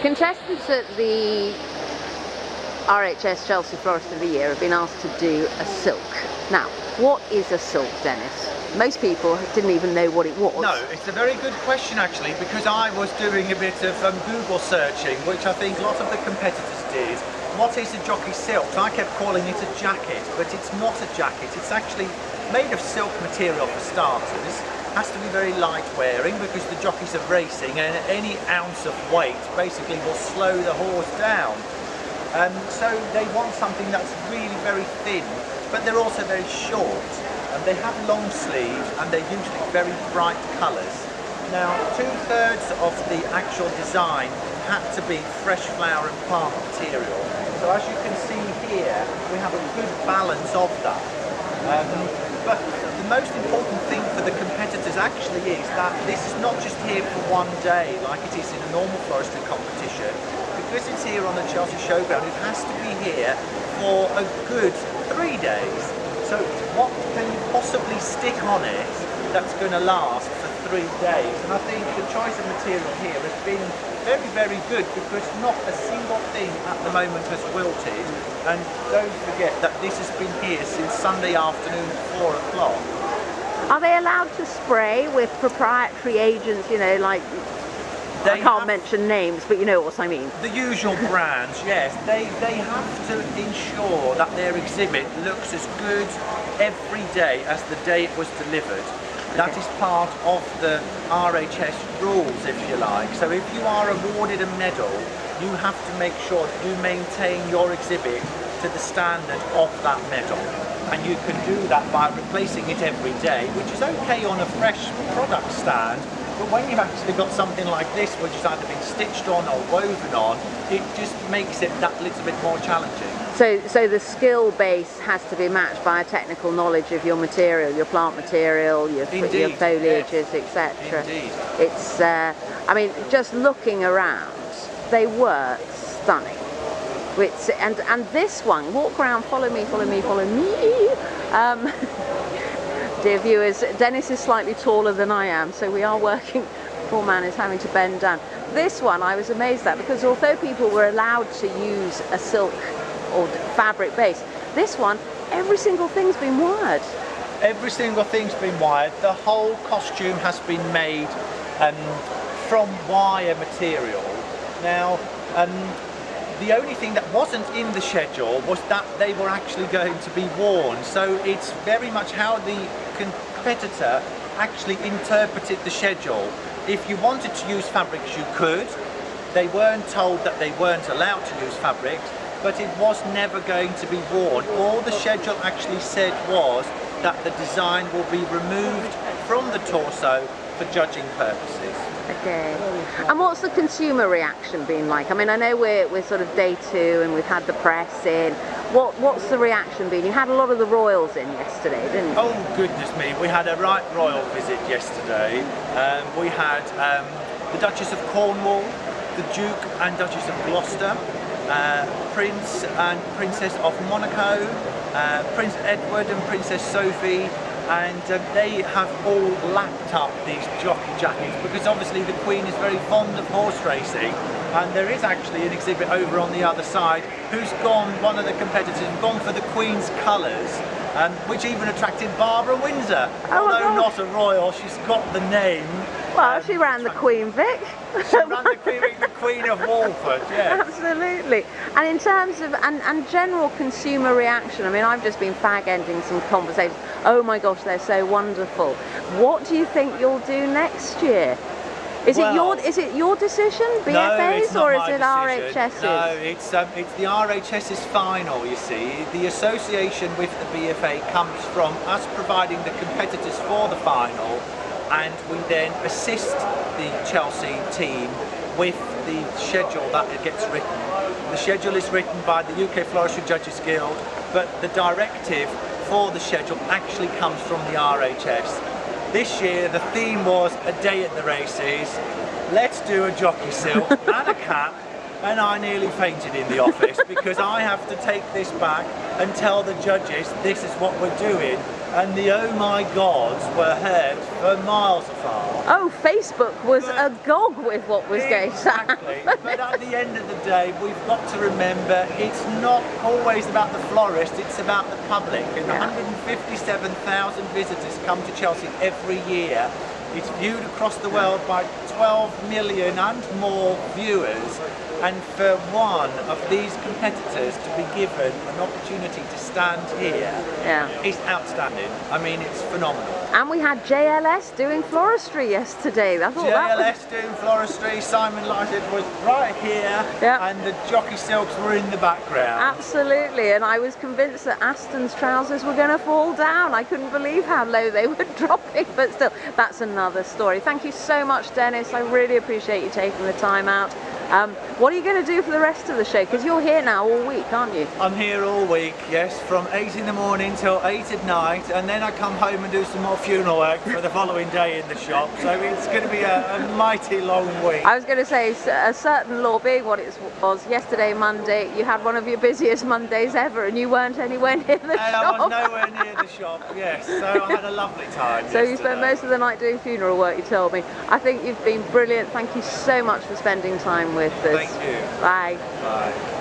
Contestants at the RHS Chelsea Florist of the Year have been asked to do a silk. Now, what is a silk, Dennis? Most people didn't even know what it was. No, it's a very good question actually, because I was doing a bit of Google searching, which I think a lot of the competitors did. What is a jockey silk? So I kept calling it a jacket, but it's not a jacket. It's actually made of silk material for starters. Has to be very light wearing because the jockeys are racing, and any ounce of weight basically will slow the horse down. So they want something that's really very thin, but they're also very short. They have long sleeves and they're usually very bright colours. Now, 2/3 of the actual design had to be fresh flower and plant material. So as you can see here, we have a good balance of that. But the most important thing for the competitors actually is that this is not just here for one day like it is in a normal floristry competition. Because it's here on the Chelsea Showground, it has to be here for a good 3 days. So what can you possibly stick on it that's going to last for 3 days? And I think the choice of material here has been very, very good, because not a single thing at the moment has wilted. And don't forget that this has been here since Sunday afternoon at 4 o'clock. Are they allowed to spray with proprietary agents, you know, like, I can't mention names, but you know what I mean? The usual brands, yes. They have to ensure that their exhibit looks as good every day as the day it was delivered. That is part of the RHS rules, if you like. So if you are awarded a medal, you have to make sure that you maintain your exhibit to the standard of that medal. And you can do that by replacing it every day, which is okay on a fresh product stand. But when you've actually got something like this, which has either been stitched on or woven on, it just makes it that little bit more challenging. So the skill base has to be matched by a technical knowledge of your material, your plant material, your foliages, yes, etc. Indeed. It's, I mean, just looking around, they were stunning. And this one, walk around, follow me, follow me, follow me. Dear viewers, Dennis is slightly taller than I am, so we are working, poor man is having to bend down. This one I was amazed at, because although people were allowed to use a silk or fabric base, this one, every single thing's been wired. Every single thing's been wired. The whole costume has been made from wire material. Now, the only thing that wasn't in the schedule was that they were actually going to be worn. So it's very much how the competitor actually interpreted the schedule. If you wanted to use fabrics, you could. They weren't told that they weren't allowed to use fabrics, but it was never going to be worn. All the schedule actually said was that the design will be removed from the torso for judging purposes. Okay. And what's the consumer reaction been like? I mean, I know we're sort of day 2 and we've had the press in. What's the reaction been? You had a lot of the royals in yesterday, didn't you? Oh goodness me, we had a right royal visit yesterday. We had the Duchess of Cornwall, the Duke and Duchess of Gloucester, Prince and Princess of Monaco, Prince Edward and Princess Sophie. And they have all lapped up these jockey jackets, because obviously the Queen is very fond of horse racing, and there is actually an exhibit over on the other side who's gone, one of the competitors has gone for the Queen's colours, which even attracted Barbara Windsor. Although not a royal, she's got the name. Well, she ran the Queen Vic. She ran the Queen of Walford, yes. Absolutely. And in terms of, and general consumer reaction, I mean, I've just been fag-ending some conversations. Oh my gosh, they're so wonderful. What do you think you'll do next year? Is it your decision, BFA's, no, or is it RHS's? No, it's the RHS's final, you see. The association with the BFA comes from us providing the competitors for the final, and we then assist the Chelsea team with the schedule that it gets written. The schedule is written by the UK Floristry Judges Guild, but the directive for the schedule actually comes from the RHS. This year the theme was a day at the races, let's do a jockey silk and a cap, and I nearly fainted in the office because I have to take this back and tell the judges this is what we're doing. and the oh my gods were heard for miles afar. Oh, Facebook was agog with what was going on. Exactly, but at the end of the day, we've got to remember it's not always about the florist, it's about the public. And 157,000 visitors come to Chelsea every year. It's viewed across the world by 12 million and more viewers. And for one of these competitors to be given an opportunity to stand here is outstanding. I mean, it's phenomenal. And we had JLS doing floristry yesterday. I thought JLS doing floristry, Simon Lighted was right here, and the jockey silks were in the background. Absolutely, and I was convinced that Aston's trousers were going to fall down. I couldn't believe how low they were dropping, but still, that's another story. Thank you so much, Dennis. I really appreciate you taking the time out. What are you going to do for the rest of the show? Because you're here now all week, aren't you? I'm here all week, yes, from 8 in the morning till 8 at night, and then I come home and do some more funeral work for the following day in the shop. So it's going to be a mighty long week. I was going to say, a certain law being what it was yesterday, Monday, you had one of your busiest Mondays ever, and you weren't anywhere near the shop. I was nowhere near the shop, yes, so I had a lovely time So yesterday. you spent most of the night doing funeral work, you told me. I think you've been brilliant. Thank you so much for spending time with us. Thank you. Bye. Bye.